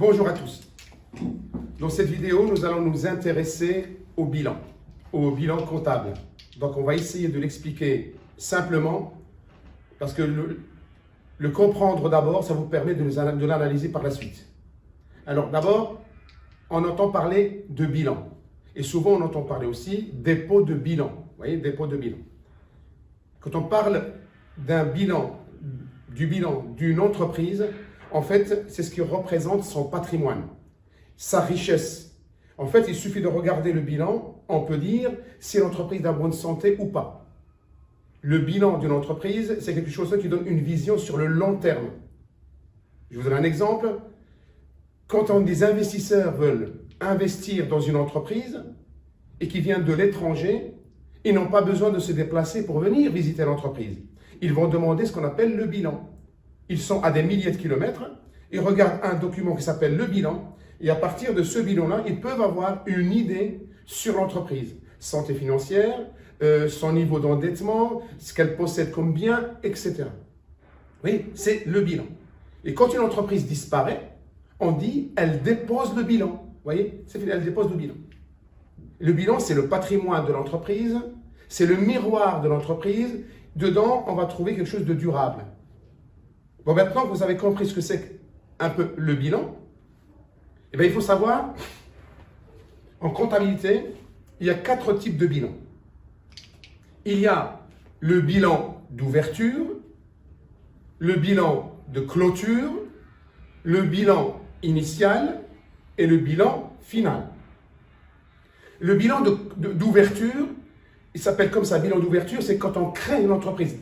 Bonjour à tous. Dans cette vidéo, nous allons nous intéresser au bilan comptable. Donc, on va essayer de l'expliquer simplement parce que le comprendre d'abord, ça vous permet de l'analyser par la suite. Alors, d'abord, on entend parler de bilan. Et souvent, on entend parler aussi dépôt de bilan. Vous voyez, dépôt de bilan. Quand on parle d'un bilan, du bilan d'une entreprise, en fait, c'est ce qui représente son patrimoine, sa richesse. En fait, il suffit de regarder le bilan, on peut dire si l'entreprise est en bonne santé ou pas. Le bilan d'une entreprise, c'est quelque chose qui donne une vision sur le long terme. Je vous donne un exemple. Quand des investisseurs veulent investir dans une entreprise et qui vient de l'étranger, ils n'ont pas besoin de se déplacer pour venir visiter l'entreprise. Ils vont demander ce qu'on appelle le bilan. Ils sont à des milliers de kilomètres, ils regardent un document qui s'appelle le bilan, et à partir de ce bilan-là, ils peuvent avoir une idée sur l'entreprise. Santé financière, son niveau d'endettement, ce qu'elle possède comme bien, etc. Oui, c'est le bilan. Et quand une entreprise disparaît, on dit elle dépose le bilan. Vous voyez, c'est fini, elle dépose le bilan. Le bilan, c'est le patrimoine de l'entreprise, c'est le miroir de l'entreprise. Dedans, on va trouver quelque chose de durable. Bon, maintenant que vous avez compris ce que c'est un peu le bilan, eh bien, il faut savoir, en comptabilité, il y a 4 types de bilans. Il y a le bilan d'ouverture, le bilan de clôture, le bilan initial et le bilan final. Le bilan d'ouverture, il s'appelle comme ça, bilan d'ouverture, c'est quand on crée une entreprise.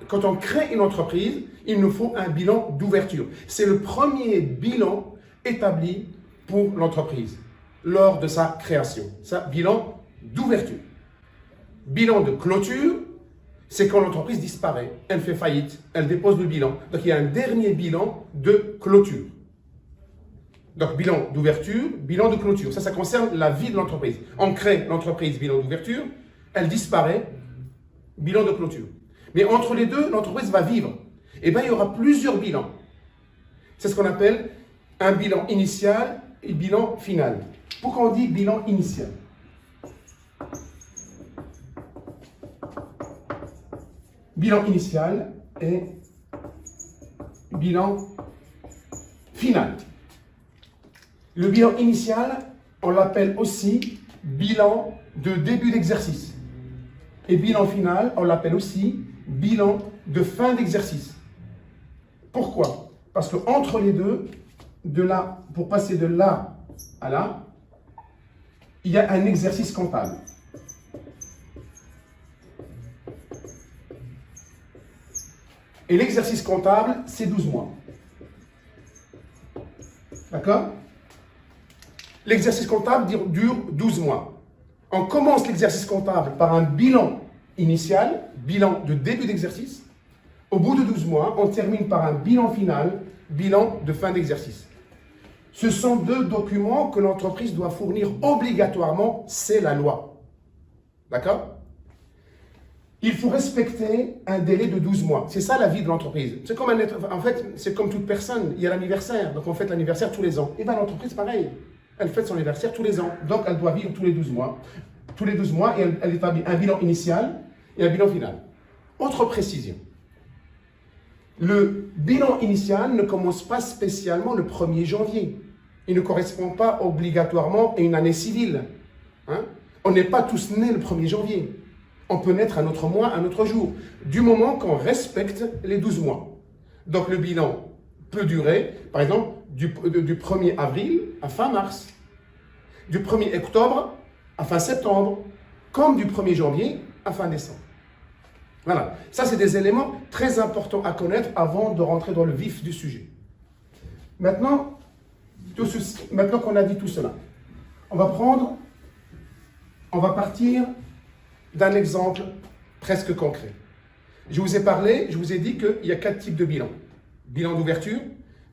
Quand on crée une entreprise, il nous faut un bilan d'ouverture. C'est le premier bilan établi pour l'entreprise lors de sa création. Ça, bilan d'ouverture. Bilan de clôture, c'est quand l'entreprise disparaît, elle fait faillite, elle dépose le bilan. Donc il y a un dernier bilan de clôture. Donc bilan d'ouverture, bilan de clôture. Ça concerne la vie de l'entreprise. On crée l'entreprise, bilan d'ouverture, elle disparaît, bilan de clôture. Mais entre les deux, l'entreprise va vivre. Et bien, il y aura plusieurs bilans. C'est ce qu'on appelle un bilan initial et bilan final. Pourquoi on dit bilan initial? Bilan initial et bilan final. Le bilan initial, on l'appelle aussi bilan de début d'exercice. Et bilan final, on l'appelle aussi bilan de fin d'exercice. Pourquoi? Parce qu'entre les deux, pour passer de là à là, il y a un exercice comptable. Et l'exercice comptable, c'est 12 mois. D'accord? L'exercice comptable dure 12 mois. On commence l'exercice comptable par un bilan initial, bilan de début d'exercice. Au bout de 12 mois, on termine par un bilan final, bilan de fin d'exercice. Ce sont 2 documents que l'entreprise doit fournir obligatoirement, c'est la loi. D'accord? Il faut respecter un délai de 12 mois. C'est ça la vie de l'entreprise. C'est comme en fait, c'est comme toute personne. Il y a l'anniversaire, donc on fête l'anniversaire tous les ans. Et bien l'entreprise, pareil. Elle fête son anniversaire tous les ans. Donc elle doit vivre tous les 12 mois. Tous les 12 mois, et elle établit un bilan initial et un bilan final. Autre précision. Le bilan initial ne commence pas spécialement le 1er janvier. Il ne correspond pas obligatoirement à une année civile. Hein? On n'est pas tous nés le 1er janvier. On peut naître un autre mois, un autre jour, du moment qu'on respecte les 12 mois. Donc le bilan peut durer, par exemple, du 1er avril à fin mars, du 1er octobre à fin septembre, comme du 1er janvier à fin décembre. Voilà, ça c'est des éléments très importants à connaître avant de rentrer dans le vif du sujet. Maintenant qu'on a dit tout cela, on va partir d'un exemple presque concret. Je vous ai dit qu'il y a 4 types de bilans. Bilan d'ouverture,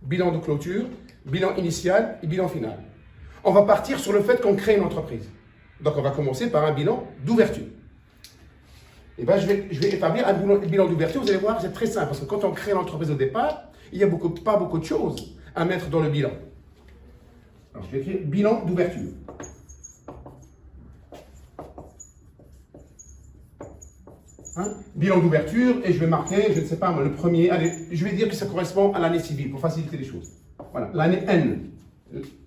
bilan de clôture, bilan initial et bilan final. On va partir sur le fait qu'on crée une entreprise. Donc on va commencer par un bilan d'ouverture. Et ben, je vais établir un bilan d'ouverture. Vous allez voir, c'est très simple. Parce que quand on crée l'entreprise au départ, il n'y a pas beaucoup de choses à mettre dans le bilan. Alors, je vais écrire bilan d'ouverture. Hein? Bilan d'ouverture, et je vais marquer, je ne sais pas, moi, le premier, allez, je vais dire que ça correspond à l'année civile, pour faciliter les choses. Voilà, l'année N,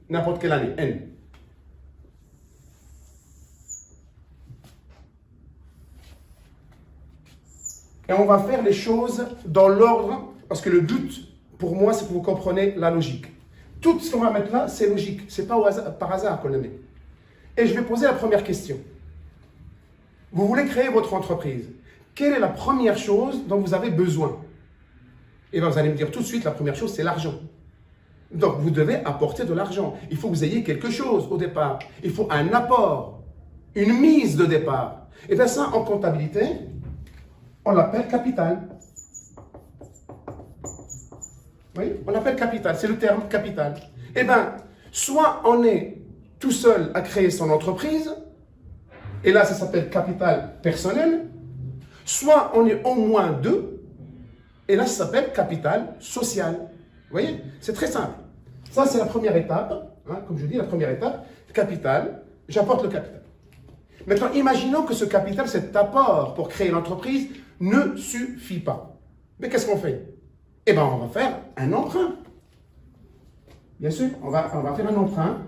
n'importe quelle année, N. Et on va faire les choses dans l'ordre, parce que le but, pour moi, c'est que vous compreniez la logique. Tout ce qu'on va mettre là, c'est logique, c'est pas par hasard qu'on le met. Et je vais poser la première question. Vous voulez créer votre entreprise. Quelle est la première chose dont vous avez besoin? Et bien, vous allez me dire tout de suite, la première chose, c'est l'argent. Donc, vous devez apporter de l'argent. Il faut que vous ayez quelque chose au départ. Il faut un apport, une mise de départ. Et bien ça, en comptabilité, on l'appelle capital. Oui, on l'appelle capital, c'est le terme capital. Eh bien, soit on est tout seul à créer son entreprise, et là, ça s'appelle capital personnel, soit on est au moins deux, et là, ça s'appelle capital social. Vous voyez, c'est très simple. Ça, c'est la première étape. Hein, comme je dis, la première étape, capital, j'apporte le capital. Maintenant, imaginons que ce capital, cet apport pour créer l'entreprise, ne suffit pas. Mais qu'est-ce qu'on fait? Eh bien, on va faire un emprunt. Bien sûr, on va faire un emprunt.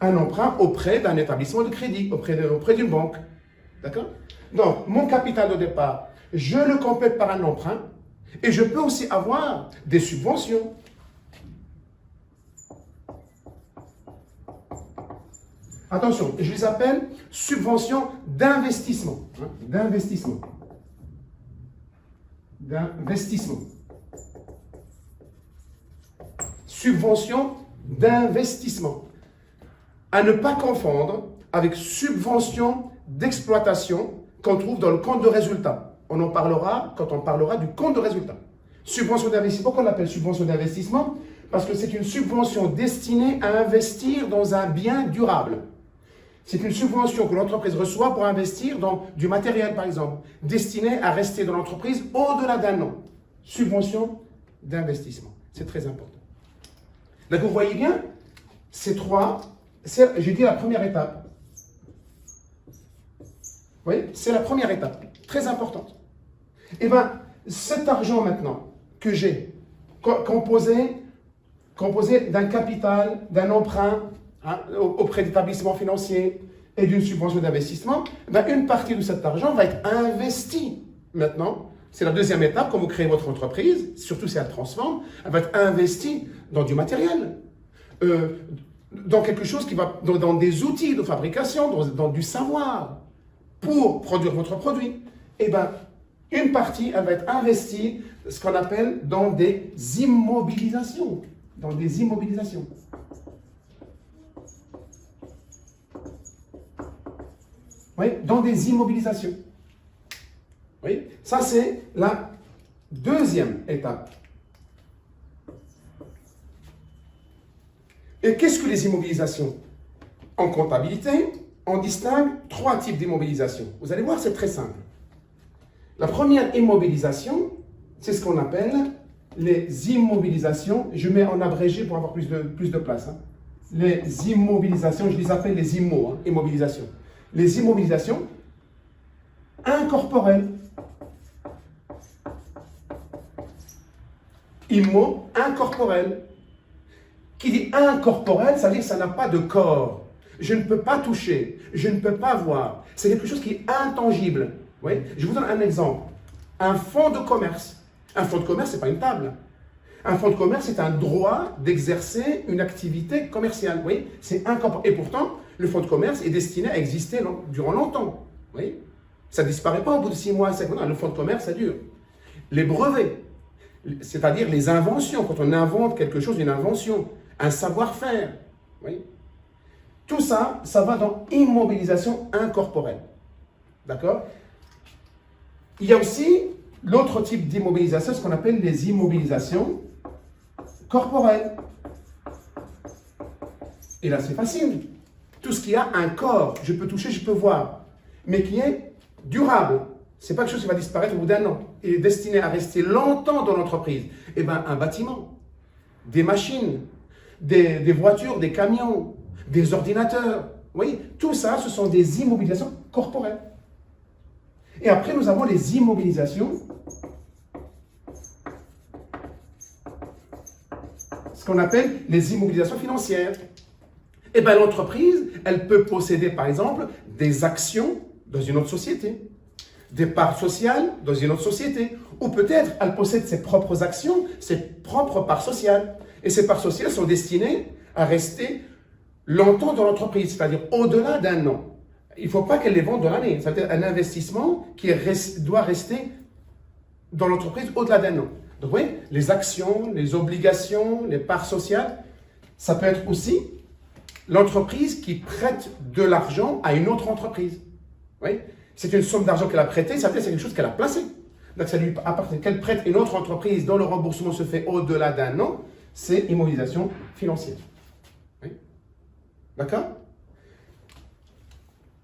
Un emprunt auprès d'un établissement de crédit, auprès d'une banque. D'accord? Donc, mon capital de départ, je le complète par un emprunt et je peux aussi avoir des subventions. Attention, je les appelle subventions d'investissement. Hein, d'investissement. D'investissement. Subvention d'investissement. À ne pas confondre avec subvention d'exploitation qu'on trouve dans le compte de résultat. On en parlera quand on parlera du compte de résultat. Subvention d'investissement, pourquoi on l'appelle subvention d'investissement? Parce que c'est une subvention destinée à investir dans un bien durable. C'est une subvention que l'entreprise reçoit pour investir dans du matériel, par exemple, destiné à rester dans l'entreprise au-delà d'un an. Subvention d'investissement. C'est très important. Donc, vous voyez bien, ces trois, j'ai dit la première étape. Vous voyez, c'est la première étape, très importante. Et bien, cet argent maintenant que j'ai, composé d'un capital, d'un emprunt, hein, auprès d'établissements financiers et d'une subvention d'investissement, ben une partie de cet argent va être investie maintenant. C'est la deuxième étape quand vous créez votre entreprise, surtout si elle transforme, elle va être investie dans du matériel, dans quelque chose qui va, dans des outils de fabrication, dans du savoir, pour produire votre produit. Et bien, une partie, elle va être investie, ce qu'on appelle dans des immobilisations. Dans des immobilisations. Oui, dans des immobilisations. Oui, ça c'est la deuxième étape. Et qu'est-ce que les immobilisations? En comptabilité, on distingue trois types d'immobilisation. Vous allez voir, c'est très simple. La première immobilisation, c'est ce qu'on appelle les immobilisations. Je mets en abrégé pour avoir plus de place. Hein. Les immobilisations, je les appelle les immobilisations. Les immobilisations incorporelles. Incorporel. Qui dit incorporel, ça veut dire que ça n'a pas de corps. Je ne peux pas toucher, je ne peux pas voir. C'est quelque chose qui est intangible. Oui? Je vous donne un exemple. Un fonds de commerce. Un fonds de commerce, ce n'est pas une table. Un fonds de commerce, c'est un droit d'exercer une activité commerciale. Oui? C'est incorporel. Et pourtant, le fonds de commerce est destiné à exister durant longtemps. Oui? Ça ne disparaît pas au bout de 6 mois, 7 mois. Le fonds de commerce, ça dure. Les brevets, c'est-à-dire les inventions, quand on invente quelque chose, une invention, un savoir-faire. Oui. Tout ça, ça va dans immobilisation incorporelle. D'accord? Il y a aussi l'autre type d'immobilisation, ce qu'on appelle les immobilisations corporelles. Et là, c'est facile. Tout ce qui a un corps, je peux toucher, je peux voir, mais qui est durable. Ce n'est pas quelque chose qui va disparaître au bout d'un an. Il est destiné à rester longtemps dans l'entreprise. Eh bien, un bâtiment, des machines, des voitures, des camions, des ordinateurs. Vous voyez, tout ça, ce sont des immobilisations corporelles. Et après, nous avons les immobilisations, ce qu'on appelle les immobilisations financières. Eh bien, l'entreprise, elle peut posséder, par exemple, des actions dans une autre société, des parts sociales dans une autre société, ou peut-être elle possède ses propres actions, ses propres parts sociales. Et ces parts sociales sont destinées à rester longtemps dans l'entreprise, c'est-à-dire au-delà d'un an. Il ne faut pas qu'elle les vende dans l'année. C'est-à-dire un investissement qui doit rester dans l'entreprise au-delà d'un an. Donc, oui, les actions, les obligations, les parts sociales, ça peut être aussi l'entreprise qui prête de l'argent à une autre entreprise. Oui, c'est une somme d'argent qu'elle a prêtée, ça veut dire que c'est quelque chose qu'elle a placé. Donc, ça lui appartient. Qu'elle prête une autre entreprise dont le remboursement se fait au-delà d'un an, c'est immobilisation financière. Oui. D'accord?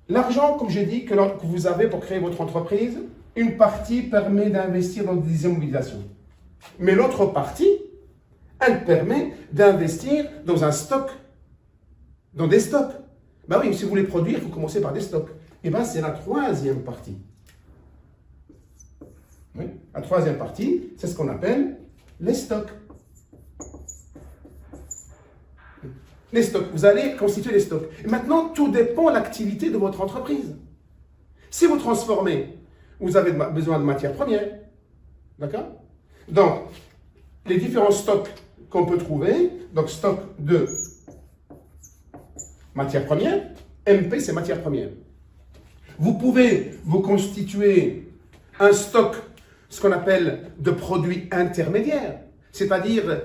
L'argent, comme j'ai dit, que vous avez pour créer votre entreprise, une partie permet d'investir dans des immobilisations. Mais l'autre partie, elle permet d'investir dans un stock, dans des stocks. Ben oui, si vous voulez produire, il faut commencer par des stocks. Et bien, c'est la troisième partie. Oui, la troisième partie, c'est ce qu'on appelle les stocks. Les stocks, vous allez constituer les stocks. Et maintenant, tout dépend de l'activité de votre entreprise. Si vous transformez, vous avez besoin de matières premières. D'accord? Donc, les différents stocks qu'on peut trouver, donc stock de matières premières, MP c'est matières premières. Vous pouvez vous constituer un stock, ce qu'on appelle de produits intermédiaires, c'est-à-dire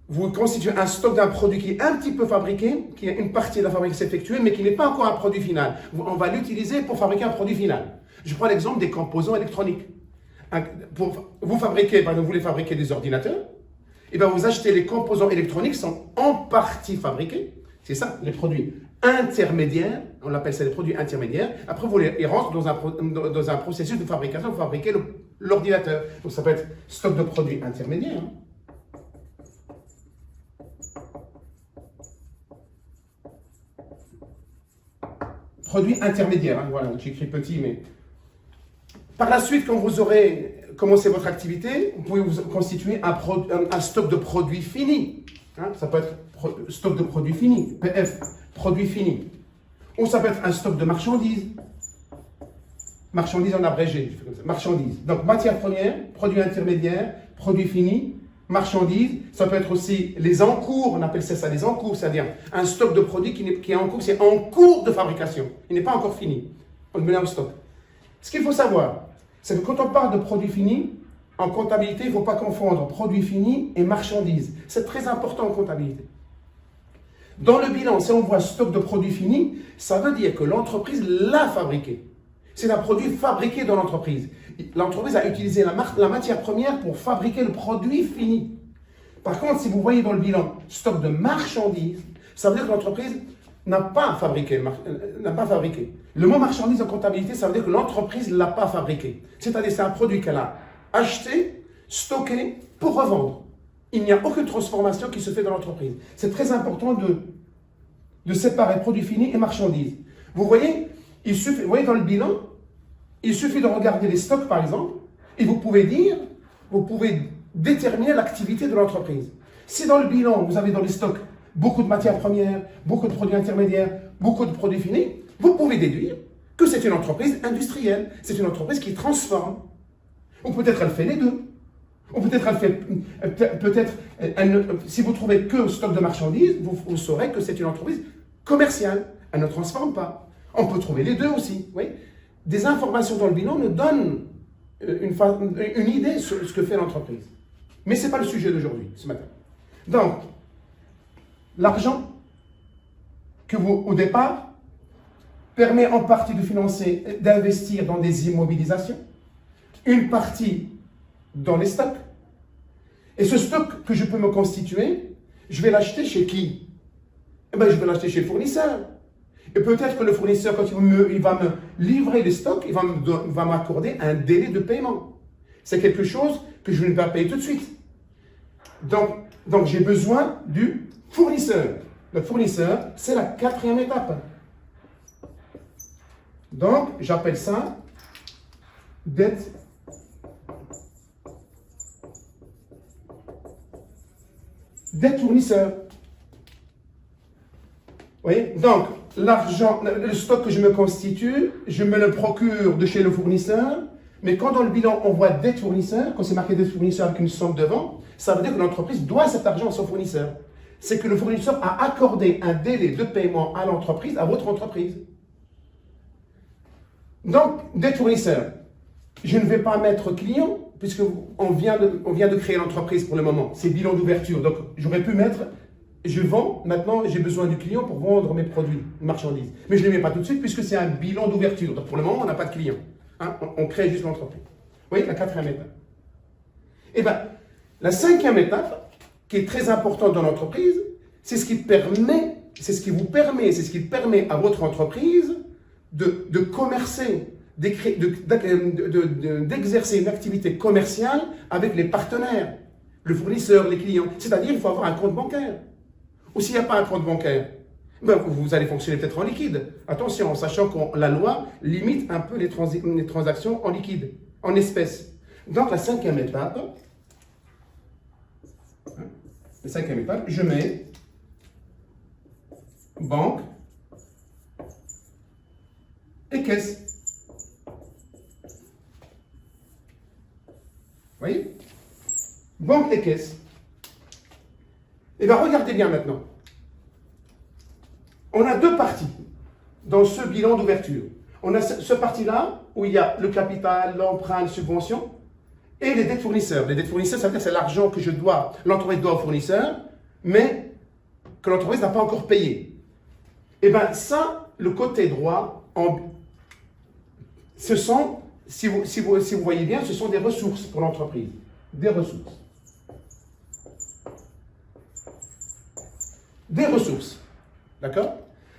vous constituez un stock d'un produit qui est un petit peu fabriqué, qui a une partie de la fabrication qui s'est effectuée, mais qui n'est pas encore un produit final. On va l'utiliser pour fabriquer un produit final. Je prends l'exemple des composants électroniques. Vous fabriquez, par exemple, vous voulez fabriquer des ordinateurs, et bien vous achetez les composants électroniques qui sont en partie fabriqués. C'est ça, les produits intermédiaires, on appelle ça les produits intermédiaires. Après, ils rentrent dans un processus de fabrication pour fabriquer l'ordinateur. Donc ça peut être stock de produits intermédiaires. Hein. Produits intermédiaires, hein, voilà, j'écris petit, mais... Par la suite, quand vous aurez commencé votre activité, vous pouvez vous constituer un stock de produits finis. Hein, ça peut être stock de produits finis, PF, produits finis. Ou ça peut être un stock de marchandises. Marchandises en abrégé, marchandises. Donc, matières premières, produits intermédiaires, produits finis, marchandises. Ça peut être aussi les encours, on appelle ça les encours, c'est-à-dire un stock de produits qui est en cours, c'est en cours de fabrication. Il n'est pas encore fini. On le met en stock. Ce qu'il faut savoir, c'est que quand on parle de produits finis, en comptabilité, il ne faut pas confondre produits finis et marchandises. C'est très important en comptabilité. Dans le bilan, si on voit stock de produits finis, ça veut dire que l'entreprise l'a fabriqué. C'est un produit fabriqué dans l'entreprise. L'entreprise a utilisé la matière première pour fabriquer le produit fini. Par contre, si vous voyez dans le bilan stock de marchandises, ça veut dire que l'entreprise n'a pas fabriqué. Le mot marchandise en comptabilité, ça veut dire que l'entreprise ne l'a pas fabriqué. C'est-à-dire c'est un produit qu'elle a acheté, stocké pour revendre. Il n'y a aucune transformation qui se fait dans l'entreprise. C'est très important de séparer produits finis et marchandises. Vous voyez, vous voyez dans le bilan, il suffit de regarder les stocks par exemple, et vous pouvez déterminer l'activité de l'entreprise. Si dans le bilan, vous avez dans les stocks beaucoup de matières premières, beaucoup de produits intermédiaires, beaucoup de produits finis, vous pouvez déduire que c'est une entreprise industrielle, c'est une entreprise qui transforme. Ou peut-être elle fait les deux. Ou peut-être si vous trouvez que stock de marchandises, vous saurez que c'est une entreprise commerciale. Elle ne transforme pas. On peut trouver les deux aussi. Oui. Des informations dans le bilan nous donnent une idée sur ce que fait l'entreprise. Mais ce n'est pas le sujet d'aujourd'hui, ce matin. Donc, l'argent que vous, au départ, permet en partie de financer, d'investir dans des immobilisations, une partie dans les stocks. Et ce stock que je peux me constituer, je vais l'acheter chez qui? Eh bien, je vais l'acheter chez le fournisseur. Et peut-être que le fournisseur, quand il va me livrer les stocks, il va m'accorder un délai de paiement. C'est quelque chose que je ne vais pas payer tout de suite. Donc j'ai besoin du Fournisseur. Le fournisseur, c'est la quatrième étape. Donc, j'appelle ça dette fournisseur. Vous voyez? Donc, l'argent, le stock que je me constitue, je me le procure de chez le fournisseur, mais quand dans le bilan on voit dette fournisseur, quand c'est marqué dette fournisseur avec une somme devant, ça veut dire que l'entreprise doit cet argent à son fournisseur. C'est que le fournisseur a accordé un délai de paiement à l'entreprise, à votre entreprise. Donc, dette fournisseur, je ne vais pas mettre client, puisqu'on vient de créer l'entreprise pour le moment. C'est bilan d'ouverture. Donc, j'aurais pu mettre, je vends, maintenant j'ai besoin du client pour vendre mes produits, marchandises. Mais je ne les mets pas tout de suite, puisque c'est un bilan d'ouverture. Donc, pour le moment, on n'a pas de client. Hein, on crée juste l'entreprise. Vous voyez, la quatrième étape. Et bien, la cinquième étape, qui est très importante dans l'entreprise, c'est ce qui permet, c'est ce qui permet à votre entreprise de commercer, d'exercer une activité commerciale avec les partenaires, le fournisseur, les clients. C'est-à-dire, il faut avoir un compte bancaire. Ou s'il n'y a pas un compte bancaire, ben, vous allez fonctionner peut-être en liquide. Attention, en sachant que la loi limite un peu les transactions en liquide, en espèces. Donc, la cinquième étape, je mets banque et caisse. Vous voyez? Banque et caisse. Et bien, regardez bien maintenant. On a deux parties dans ce bilan d'ouverture. On a ce parti-là où il y a le capital, l'emprunt, les subventions et les dettes fournisseurs. Les dettes fournisseurs, ça veut dire que c'est l'argent que l'entreprise doit au fournisseur, mais que l'entreprise n'a pas encore payé. Et bien ça, le côté droit, ce sont, si vous voyez bien, ce sont des ressources pour l'entreprise. Des ressources. Des ressources. D'accord?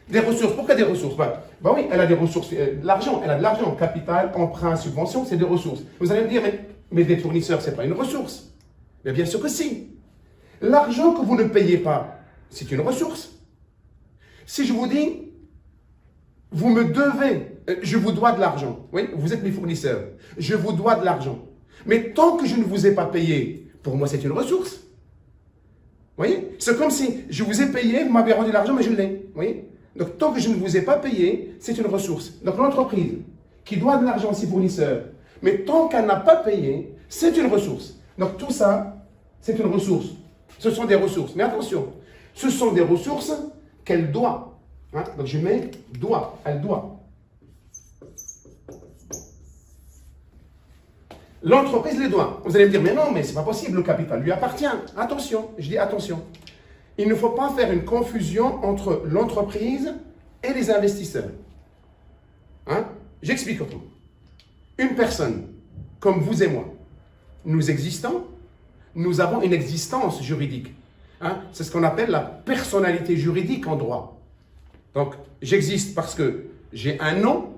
Des ressources. Pourquoi des ressources? Ben oui, elle a des ressources. L'argent, elle a de l'argent. Capital, emprunt, subvention, c'est des ressources. Vous allez me dire, mais des fournisseurs, ce n'est pas une ressource. Mais bien sûr que si. L'argent que vous ne payez pas, c'est une ressource. Si je vous dis, vous me devez, je vous dois de l'argent. Oui, vous êtes mes fournisseurs. Je vous dois de l'argent. Mais tant que je ne vous ai pas payé, pour moi, c'est une ressource. Vous voyez? C'est comme si je vous ai payé, vous m'avez rendu l'argent, mais je l'ai. Vous voyez? Donc, tant que je ne vous ai pas payé, c'est une ressource. Donc, l'entreprise qui doit de l'argent à ses fournisseurs, mais tant qu'elle n'a pas payé, c'est une ressource. Donc, tout ça, c'est une ressource. Ce sont des ressources. Mais attention, ce sont des ressources qu'elle doit. Hein? Donc, je mets doit. Elle doit. L'entreprise les doit. Vous allez me dire, mais non, mais c'est pas possible, le capital lui appartient. Attention, je dis attention. Il ne faut pas faire une confusion entre l'entreprise et les investisseurs. Hein? J'explique autrement. Une personne, comme vous et moi, nous existons, nous avons une existence juridique. Hein? C'est ce qu'on appelle la personnalité juridique en droit. Donc, j'existe parce que j'ai un nom,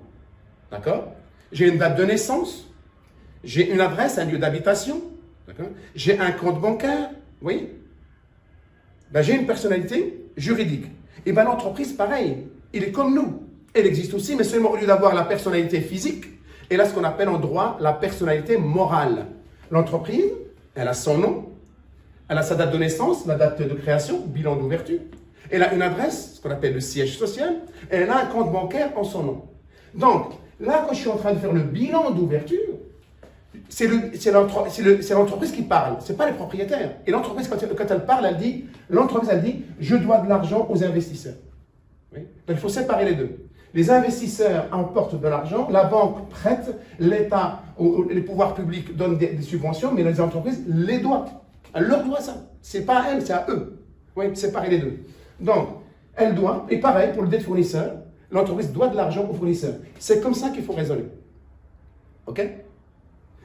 d'accord? J'ai une date de naissance, j'ai une adresse, un lieu d'habitation, d'accord? J'ai un compte bancaire, vous voyez? Ben, j'ai une personnalité juridique. Et bien l'entreprise, pareil, il est comme nous. Elle existe aussi, mais seulement au lieu d'avoir la personnalité physique, elle a ce qu'on appelle en droit la personnalité morale. L'entreprise, elle a son nom, elle a sa date de naissance, la date de création, bilan d'ouverture. Elle a une adresse, ce qu'on appelle le siège social, et elle a un compte bancaire en son nom. Donc, là, quand je suis en train de faire le bilan d'ouverture, c'est l'entreprise qui parle, ce n'est pas les propriétaires. Et l'entreprise, quand elle parle, l'entreprise, elle dit, je dois de l'argent aux investisseurs. Oui? Donc, il faut séparer les deux. Les investisseurs emportent de l'argent, la banque prête, l'État ou les pouvoirs publics donnent des subventions, mais les entreprises les doivent. Elle leur doit ça. Ce n'est pas à elles, c'est à eux. Oui, séparer les deux. Donc, elle doit, et pareil pour le dette fournisseur, l'entreprise doit de l'argent aux fournisseurs. C'est comme ça qu'il faut raisonner. OK?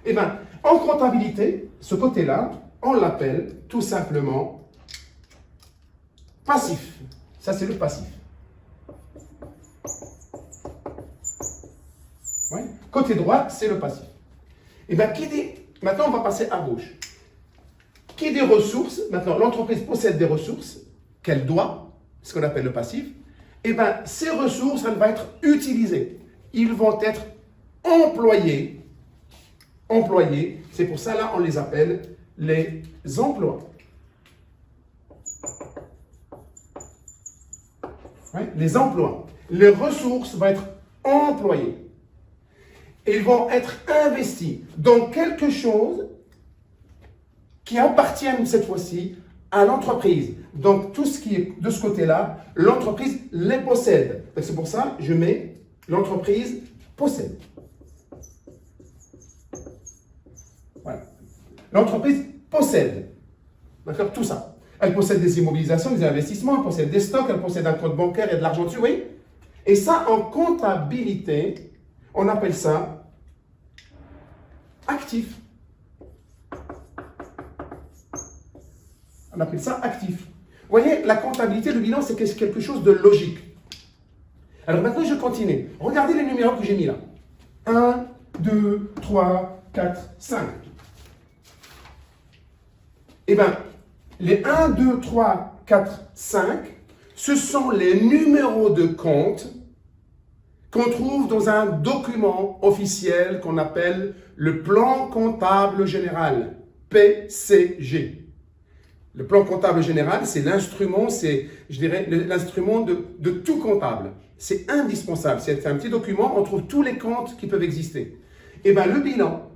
Eh bien, en comptabilité, ce côté-là, on l'appelle tout simplement passif. Ça, c'est le passif. Ouais. Côté droit, c'est le passif. Eh bien, maintenant, on va passer à gauche. Qui dit ressources, maintenant, l'entreprise possède des ressources, qu'elle doit, ce qu'on appelle le passif, eh bien, ces ressources, elles vont être utilisées. Ils vont être employés. Employés, c'est pour ça, là, on les appelle les emplois. Ouais, les emplois. Les ressources vont être employées. Ils vont être investis dans quelque chose qui appartient cette fois-ci à l'entreprise. Donc, tout ce qui est de ce côté-là, l'entreprise les possède. C'est pour ça que je mets l'entreprise possède. Voilà. L'entreprise possède. D'accord? Tout ça. Elle possède des immobilisations, des investissements, elle possède des stocks, elle possède un compte bancaire et de l'argent dessus, oui? Et ça, en comptabilité, on appelle ça actif. On appelle ça actif. Vous voyez, la comptabilité, le bilan, c'est quelque chose de logique. Alors maintenant, je continue. Regardez les numéros que j'ai mis là. 1, 2, 3, 4, 5. Eh bien, les 1, 2, 3, 4, 5, ce sont les numéros de compte qu'on trouve dans un document officiel qu'on appelle le plan comptable général, PCG. Le plan comptable général, c'est l'instrument, c'est, je dirais, l'instrument de tout comptable. C'est indispensable. C'est un petit document, on trouve tous les comptes qui peuvent exister. Et bien, le bilan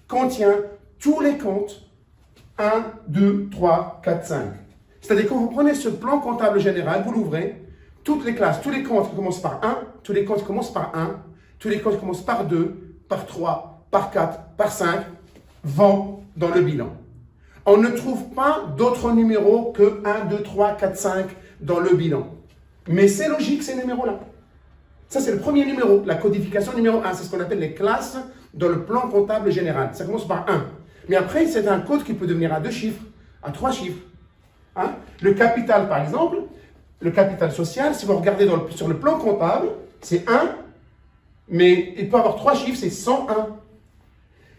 contient tous les comptes 1, 2, 3, 4, 5. C'est-à-dire, quand vous prenez ce plan comptable général, vous l'ouvrez, toutes les classes, tous les comptes qui commencent par 1, tous les comptes qui commencent par 1, tous les comptes qui commencent par 2, par 3, par 4, par 5, vont dans le bilan. On ne trouve pas d'autres numéros que 1, 2, 3, 4, 5 dans le bilan. Mais c'est logique, ces numéros-là. Ça, c'est le premier numéro, la codification numéro 1. C'est ce qu'on appelle les classes dans le plan comptable général. Ça commence par 1. Mais après, c'est un code qui peut devenir à 2 chiffres, à 3 chiffres. Hein? Le capital, par exemple, le capital social, si vous regardez sur le plan comptable, c'est 1, mais il peut avoir 3 chiffres, c'est 101.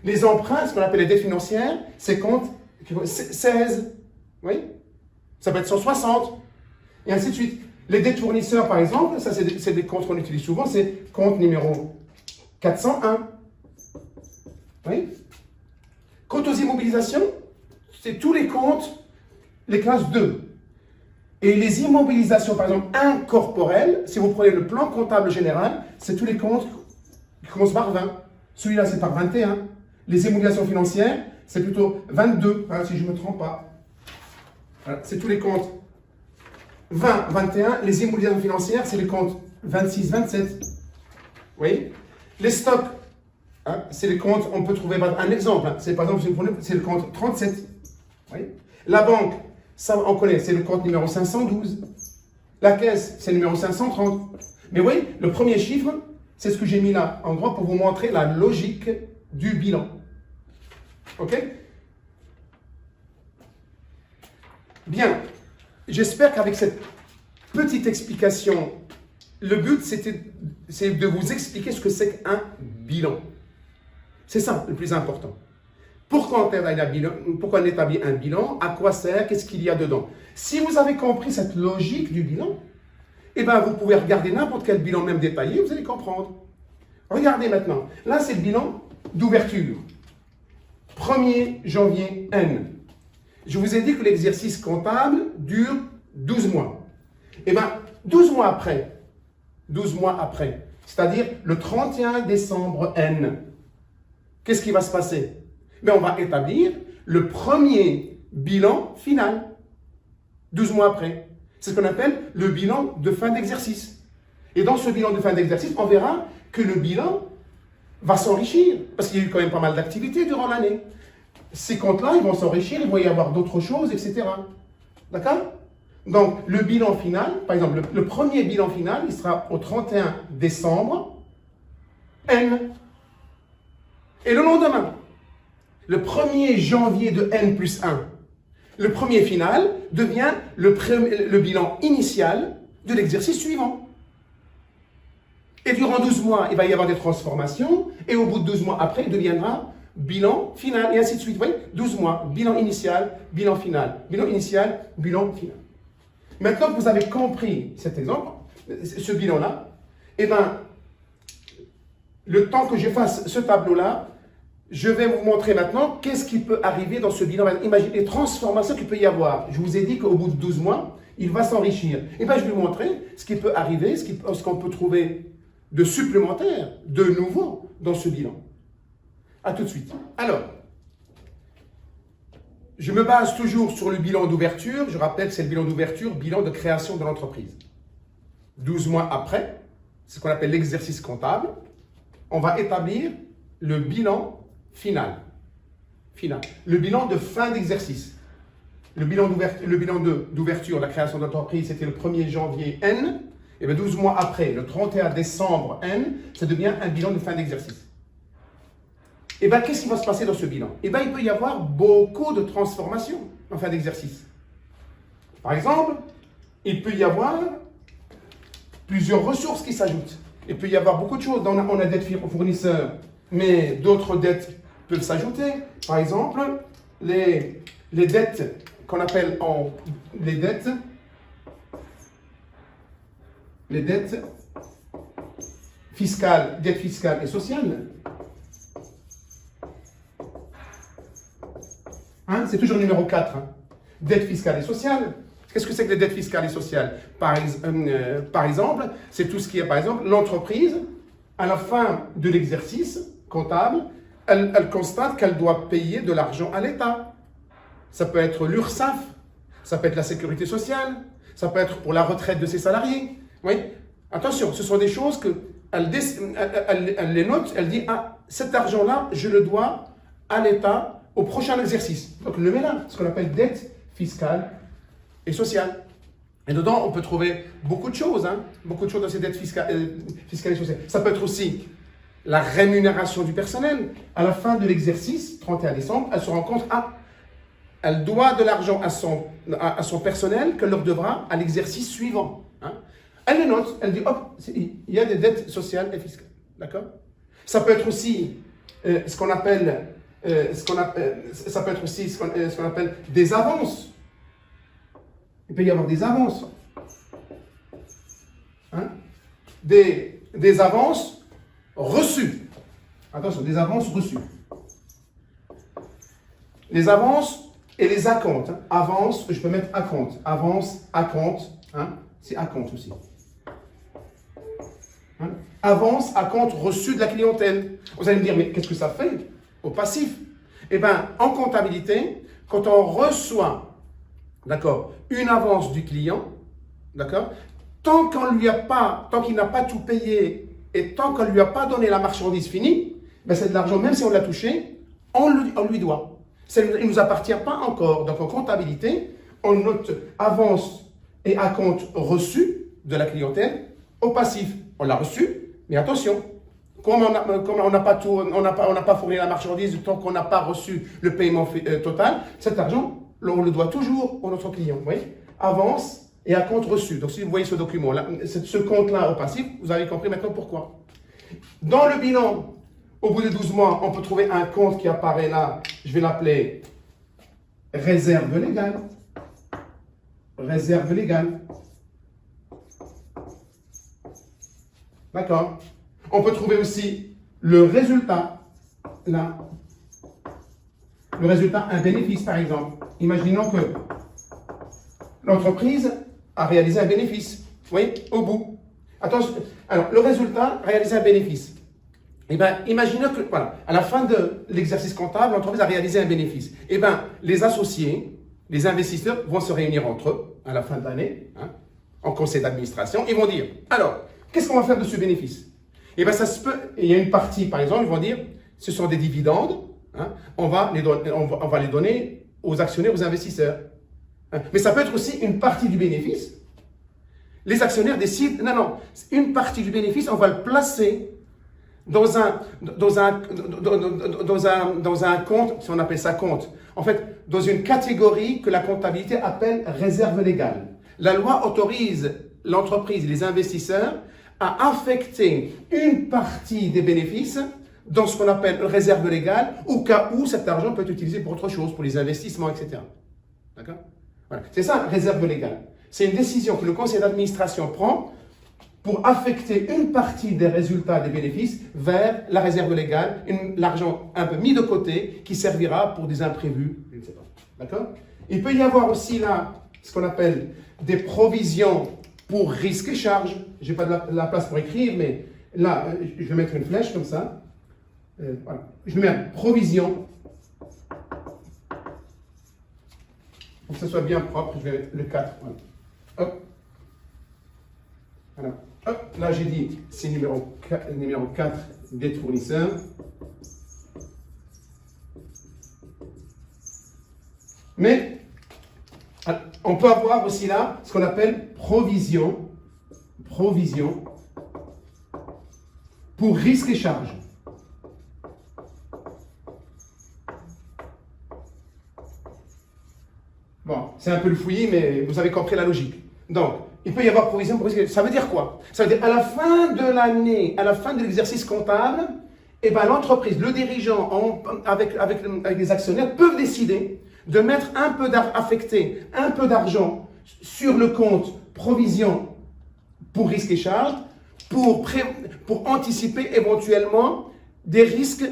Les emprunts, ce qu'on appelle les dettes financières, c'est compte 16. Oui? Ça peut être 160. Et ainsi de suite. Les dettes fournisseurs, par exemple, ça c'est des comptes qu'on utilise souvent, c'est compte numéro 401. Oui? Quant aux immobilisations, c'est tous les comptes, les classes 2. Et les immobilisations, par exemple, incorporelles, si vous prenez le plan comptable général, c'est tous les comptes qui commencent par 20. Celui-là, c'est par 21. Les immobilisations financières, c'est plutôt 22, hein, si je ne me trompe pas. Voilà, c'est tous les comptes 20, 21. Les immobilisations financières, c'est les comptes 26, 27. Oui. Les stocks, hein, c'est les comptes, on peut trouver un exemple. Hein, c'est par exemple, c'est le compte 37. Oui. La banque, ça on connaît, c'est le compte numéro 512. La caisse, c'est le numéro 530. Mais oui, le premier chiffre, c'est ce que j'ai mis là, en gros, pour vous montrer la logique du bilan. OK? Bien. J'espère qu'avec cette petite explication, le but, c'est de vous expliquer ce que c'est qu'un bilan. C'est ça le plus important. Pourquoi on établit un bilan? À quoi sert? Qu'est-ce qu'il y a dedans? Si vous avez compris cette logique du bilan, eh bien, vous pouvez regarder n'importe quel bilan, même détaillé, vous allez comprendre. Regardez maintenant. Là, c'est le bilan d'ouverture. 1er janvier N. Je vous ai dit que l'exercice comptable dure 12 mois. Eh bien, 12 mois après, c'est-à-dire le 31 décembre N, qu'est-ce qui va se passer? Ben, on va établir le premier bilan final, 12 mois après. C'est ce qu'on appelle le bilan de fin d'exercice. Et dans ce bilan de fin d'exercice, on verra que le bilan va s'enrichir, parce qu'il y a eu quand même pas mal d'activités durant l'année. Ces comptes-là, ils vont s'enrichir, il va y avoir d'autres choses, etc. D'accord? Donc, le bilan final, par exemple, le premier bilan final, il sera au 31 décembre, N. Et le lendemain, le 1er janvier de N plus 1, le premier final devient le bilan initial de l'exercice suivant. Et durant 12 mois, il va y avoir des transformations, et au bout de 12 mois après, il deviendra bilan final, et ainsi de suite. Vous voyez, 12 mois, bilan initial, bilan final, bilan initial, bilan final. Maintenant que vous avez compris cet exemple, ce bilan-là, eh bien, le temps que je fasse ce tableau-là, je vais vous montrer maintenant qu'est-ce qui peut arriver dans ce bilan. Imaginez les transformations qu'il peut y avoir. Je vous ai dit qu'au bout de 12 mois, il va s'enrichir. Et bien, je vais vous montrer ce qui peut arriver, ce qu'on peut trouver de supplémentaire, de nouveau dans ce bilan. A tout de suite. Alors, je me base toujours sur le bilan d'ouverture. Je rappelle que c'est le bilan d'ouverture, bilan de création de l'entreprise. 12 mois après, c'est ce qu'on appelle l'exercice comptable, on va établir le bilan final. Le bilan de fin d'exercice. Le bilan d'ouverture, la création d'entreprise, c'était le 1er janvier N. Et bien 12 mois après, le 31 décembre N, ça devient un bilan de fin d'exercice. Et bien qu'est-ce qui va se passer dans ce bilan? Et bien il peut y avoir beaucoup de transformations en fin d'exercice. Par exemple, il peut y avoir plusieurs ressources qui s'ajoutent. Il peut y avoir beaucoup de choses. On a dettes fournisseurs, mais d'autres dettes peuvent s'ajouter. Par exemple, les dettes qu'on appelle les dettes fiscales, dettes fiscales et sociales. Hein, c'est toujours le numéro 4. Hein. Dettes fiscales et sociales. Qu'est-ce que c'est que les dettes fiscales et sociales? Par exemple, c'est tout ce qui est, par exemple, l'entreprise, à la fin de l'exercice comptable, elle constate qu'elle doit payer de l'argent à l'État. Ça peut être l'URSSAF, ça peut être la sécurité sociale, ça peut être pour la retraite de ses salariés. Oui. Attention, ce sont des choses qu'elle les note, elle dit, ah, cet argent-là, je le dois à l'État au prochain exercice. Donc, le met là, ce qu'on appelle dette fiscale et sociale. Et dedans, on peut trouver beaucoup de choses, hein, beaucoup de choses dans ces dettes fiscales et sociales. Ça peut être aussi la rémunération du personnel. À la fin de l'exercice, 31 décembre, elle se rend compte, ah, elle doit de l'argent à son personnel qu'elle leur devra à l'exercice suivant. Hein. Elle le note, elle dit, hop, il y a des dettes sociales et fiscales. D'accord? Ça peut être aussi ce qu'on appelle des avances. Il peut y avoir des avances. Hein? Des avances reçues. Attention, des avances reçues. Les avances et les acomptes. Hein? Avance, je peux mettre acompte. Avance, acompte. Hein? C'est acompte aussi. Hein? Avance, acompte reçu de la clientèle. Vous allez me dire, mais qu'est-ce que ça fait au passif? Eh bien, en comptabilité, quand on reçoit, d'accord, une avance du client, d'accord, tant qu'il n'a pas tout payé et tant qu'on ne lui a pas donné la marchandise finie, ben c'est de l'argent, même si on l'a touché, on lui doit. Ça ne nous appartient pas encore. Donc en comptabilité, on note avance et acompte reçu de la clientèle au passif. On l'a reçu, mais attention, comme on n'a pas fourni la marchandise tant qu'on n'a pas reçu le paiement total, cet argent, on le doit toujours à notre client. Vous voyez? Avance et acompte reçu. Donc si vous voyez ce document-là, ce compte-là au passif, vous avez compris maintenant pourquoi. Dans le bilan, au bout de 12 mois, on peut trouver un compte qui apparaît là, je vais l'appeler réserve légale. Réserve légale. D'accord? On peut trouver aussi le résultat, là. Le résultat, un bénéfice par exemple. Imaginons que l'entreprise a réalisé un bénéfice. Vous voyez, au bout. Attention, alors le résultat, réaliser un bénéfice. Eh bien, imaginons que, voilà, à la fin de l'exercice comptable, l'entreprise a réalisé un bénéfice. Eh bien, les associés, les investisseurs vont se réunir entre eux à la fin de l'année, hein, en conseil d'administration. Ils vont dire, alors, qu'est-ce qu'on va faire de ce bénéfice? Eh bien, ça se peut, il y a une partie, par exemple, ils vont dire, ce sont des dividendes, hein, on va les donner aux actionnaires, aux investisseurs. Hein. Mais ça peut être aussi une partie du bénéfice. Les actionnaires décident, non, une partie du bénéfice, on va le placer dans un compte, si on appelle ça compte, en fait, dans une catégorie que la comptabilité appelle réserve légale. La loi autorise l'entreprise, les investisseurs, à affecter une partie des bénéfices dans ce qu'on appelle réserve légale, au cas où cet argent peut être utilisé pour autre chose, pour les investissements, etc. D'accord? Voilà. C'est ça, réserve légale. C'est une décision que le conseil d'administration prend pour affecter une partie des résultats des bénéfices vers la réserve légale, l'argent un peu mis de côté qui servira pour des imprévus, je ne sais pas. D'accord? Il peut y avoir aussi là ce qu'on appelle des provisions pour risques et charges. Je n'ai pas de la place pour écrire, mais là, je vais mettre une flèche comme ça. Voilà. Je mets provision. Pour que ce soit bien propre, je vais mettre le 4. Voilà. Hop. Voilà. Hop. Là, j'ai dit, c'est numéro 4 dette fournisseur. Mais on peut avoir aussi là ce qu'on appelle provision pour risques et charges. Bon, c'est un peu le fouillis, mais vous avez compris la logique. Donc, il peut y avoir provision pour risques. Ça veut dire quoi? Ça veut dire à la fin de l'année, à la fin de l'exercice comptable, eh ben, l'entreprise, le dirigeant, avec les actionnaires, peuvent décider de mettre affecter un peu d'argent sur le compte provision pour risques et charges, pour anticiper éventuellement des risques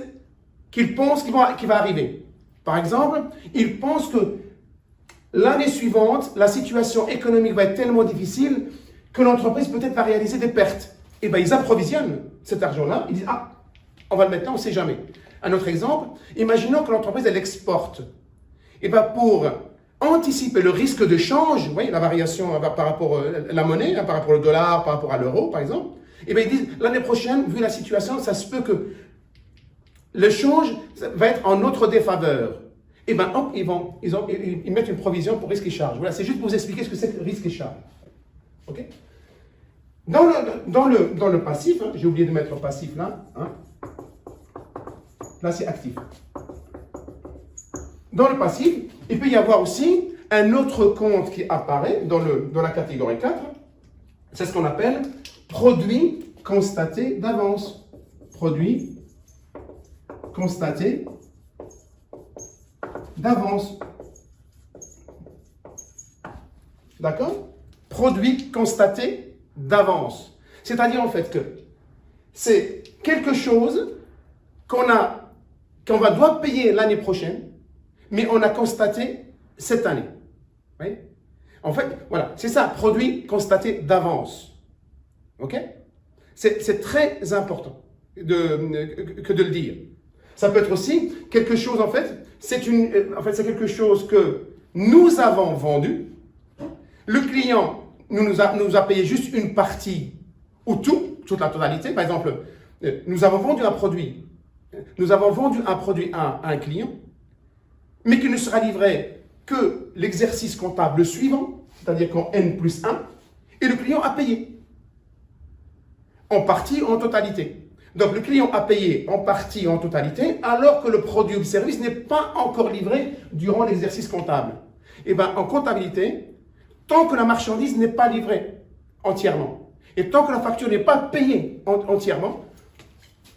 qu'ils pensent qui va arriver. Par exemple, ils pensent que l'année suivante, la situation économique va être tellement difficile que l'entreprise peut-être va réaliser des pertes. Et bien, ils approvisionnent cet argent-là. Ils disent, ah, on va le mettre là, on ne sait jamais. Un autre exemple, imaginons que l'entreprise, elle exporte. Et bien, pour anticiper le risque de change, vous voyez, la variation par rapport à la monnaie, par rapport au dollar, par rapport à l'euro, par exemple, et bien, ils disent, l'année prochaine, vu la situation, ça se peut que le change va être en notre défaveur. Et bien, hop, ils mettent une provision pour risque et charge. Voilà, c'est juste pour vous expliquer ce que c'est que risque et charge. OK? Dans le passif, hein, j'ai oublié de mettre le passif là. Hein. Là, c'est actif. Dans le passif, il peut y avoir aussi un autre compte qui apparaît dans la catégorie 4. C'est ce qu'on appelle produit constaté d'avance. Produit constaté d'avance. D'accord? Produit constaté d'avance. C'est-à-dire en fait que c'est quelque chose qu'on doit payer l'année prochaine, mais on a constaté cette année. Oui? En fait, voilà, c'est ça, produit constaté d'avance. OK? C'est très important que de le dire. Ça peut être aussi quelque chose, en fait, c'est quelque chose que nous avons vendu. Le client nous a payé juste une partie ou toute la totalité. Par exemple, nous avons vendu un produit. Nous avons vendu un produit à un client, mais qui ne sera livré que l'exercice comptable suivant, c'est-à-dire qu'en N+1, et le client a payé. En partie ou en totalité. Donc le client a payé en partie ou en totalité, alors que le produit ou le service n'est pas encore livré durant l'exercice comptable. Et bien en comptabilité, tant que la marchandise n'est pas livrée entièrement, et tant que la facture n'est pas payée entièrement,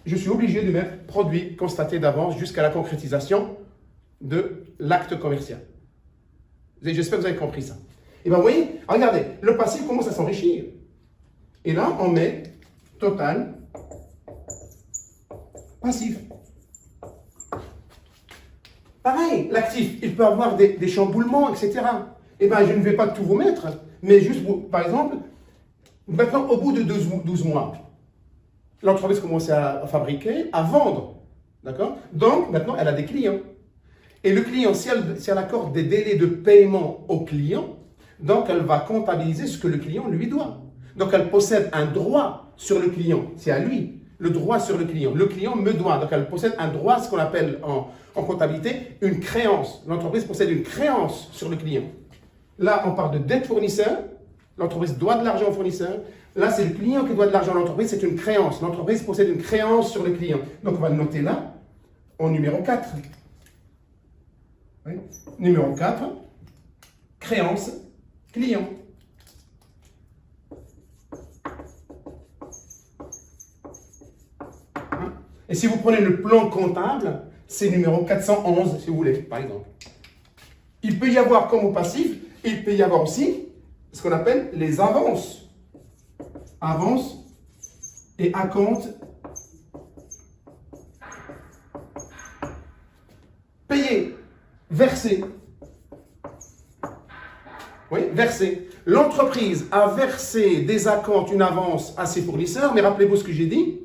je suis obligé de mettre produit constaté d'avance jusqu'à la concrétisation de l'acte commercial. J'espère que vous avez compris ça. Et bien vous voyez, regardez, le passif commence à s'enrichir. Et là, on met total passif. Pareil, l'actif, il peut avoir des chamboulements, etc. Eh bien, je ne vais pas tout vous mettre, mais juste, par exemple, maintenant, au bout de 12 mois, l'entreprise commence à fabriquer, à vendre. D'accord? Donc, maintenant, elle a des clients. Et le client, si elle accorde des délais de paiement au client, donc elle va comptabiliser ce que le client lui doit. Donc, elle possède un droit sur le client. C'est à lui, le droit sur le client. Le client me doit. Donc, elle possède un droit, ce qu'on appelle en comptabilité, une créance. L'entreprise possède une créance sur le client. Là, on parle de dette fournisseur. L'entreprise doit de l'argent au fournisseur. Là, c'est le client qui doit de l'argent à l'entreprise. C'est une créance. L'entreprise possède une créance sur le client. Donc, on va le noter là, en numéro 4. Oui. Numéro 4, créance client. Et si vous prenez le plan comptable, c'est numéro 411, si vous voulez, par exemple. Il peut y avoir comme au passif, il peut y avoir aussi ce qu'on appelle les avances. Avances et acomptes payés, versés. Oui, versés. L'entreprise a versé des acomptes, une avance à ses fournisseurs, mais rappelez-vous ce que j'ai dit.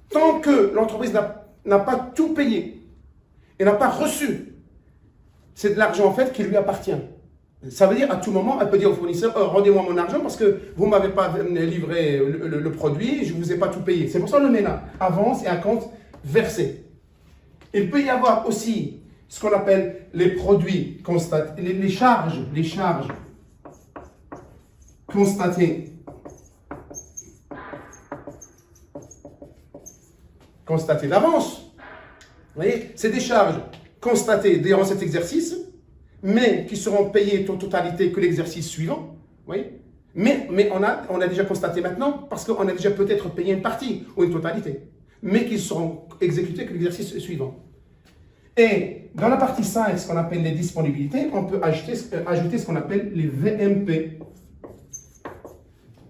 Tant que l'entreprise n'a pas tout payé et n'a pas reçu, c'est de l'argent en fait qui lui appartient. Ça veut dire à tout moment, elle peut dire au fournisseur, rendez-moi mon argent parce que vous ne m'avez pas livré le produit, je ne vous ai pas tout payé. C'est pour ça le MENA, avance et acompte versé. Il peut y avoir aussi ce qu'on appelle les produits constatés, les charges constatées. Constatées d'avance. Vous voyez, c'est des charges constatées durant cet exercice, mais qui seront payées en totalité que l'exercice suivant. Vous voyez, mais on a déjà constaté maintenant, parce qu'on a déjà peut-être payé une partie ou une totalité, mais qui seront exécutées que l'exercice suivant. Et dans la partie 5, ce qu'on appelle les disponibilités, on peut ajouter ce qu'on appelle les VMP.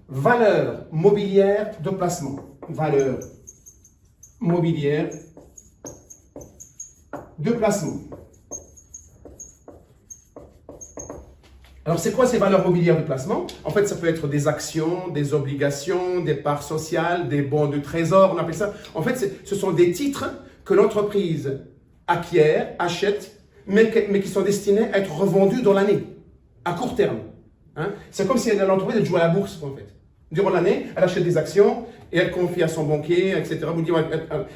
Valeur mobilière de placement. Valeur mobilière de placement. Alors, c'est quoi ces valeurs mobilières de placement? En fait, ça peut être des actions, des obligations, des parts sociales, des bons de trésor, on appelle ça. En fait, ce sont des titres que l'entreprise acquiert, achète, mais qui sont destinés à être revendus dans l'année, à court terme. Hein? C'est comme si l'entreprise jouait à la bourse, en fait. Durant l'année, elle achète des actions et elle confie à son banquier, etc. Vous dites,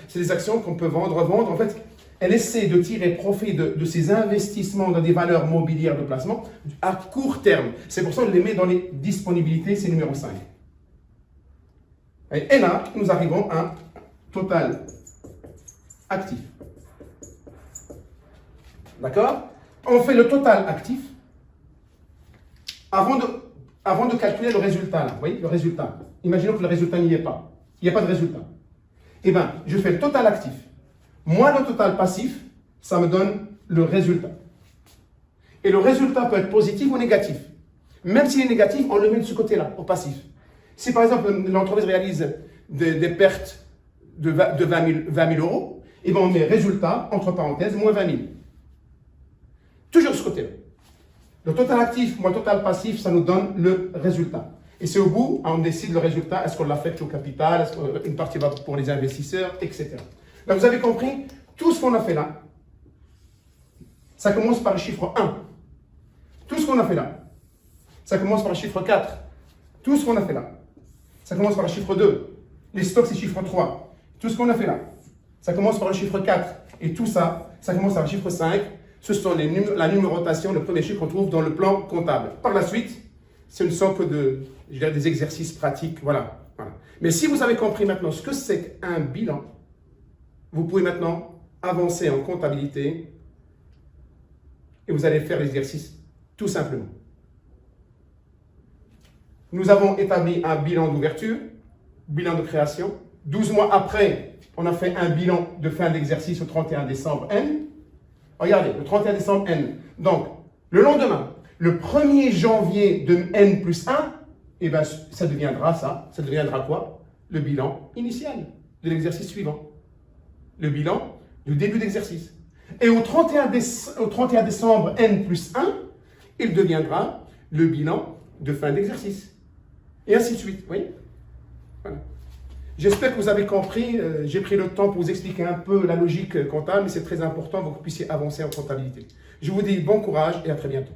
c'est des actions qu'on peut vendre, revendre. En fait, elle essaie de tirer profit de ses investissements dans des valeurs mobilières de placement à court terme. C'est pour ça qu'on les met dans les disponibilités, c'est numéro 5. Et là, nous arrivons à total actif. D'accord? On fait le total actif avant de calculer le résultat. Là. Vous voyez, le résultat. Imaginons que le résultat n'y est pas. Il n'y a pas de résultat. Eh bien, je fais le total actif. Moins le total passif, ça me donne le résultat. Et le résultat peut être positif ou négatif. Même s'il est négatif, on le met de ce côté-là, au passif. Si par exemple l'entreprise réalise des pertes de 20 000 euros, eh bien on met résultat, entre parenthèses, moins 20 000. Toujours de ce côté-là. Le total actif moins le total passif, ça nous donne le résultat. Et c'est au bout, on décide le résultat, est-ce qu'on l'affecte au capital, est-ce qu'une partie va pour les investisseurs, etc. Là, vous avez compris, tout ce qu'on a fait là, ça commence par le chiffre 1. Tout ce qu'on a fait là, ça commence par le chiffre 4. Tout ce qu'on a fait là, ça commence par le chiffre 2. Les stocks, c'est le chiffre 3. Tout ce qu'on a fait là, ça commence par le chiffre 4. Et tout ça, ça commence par le chiffre 5. Ce sont la numérotation, le premier chiffre qu'on trouve dans le plan comptable. Par la suite, ce ne sont que des exercices pratiques. Voilà. Mais si vous avez compris maintenant ce que c'est qu'un bilan, vous pouvez maintenant avancer en comptabilité et vous allez faire l'exercice tout simplement. Nous avons établi un bilan d'ouverture, bilan de création. 12 mois après, on a fait un bilan de fin d'exercice au 31 décembre N. Regardez, le 31 décembre N. Donc, le lendemain, le 1er janvier de N plus 1, eh ben, ça deviendra quoi? Le bilan initial de l'exercice suivant. Le bilan du début d'exercice. Et au 31 décembre N plus 1, il deviendra le bilan de fin d'exercice. Et ainsi de suite, oui. Voilà. J'espère que vous avez compris. J'ai pris le temps pour vous expliquer un peu la logique comptable, mais c'est très important pour que vous puissiez avancer en comptabilité. Je vous dis bon courage et à très bientôt.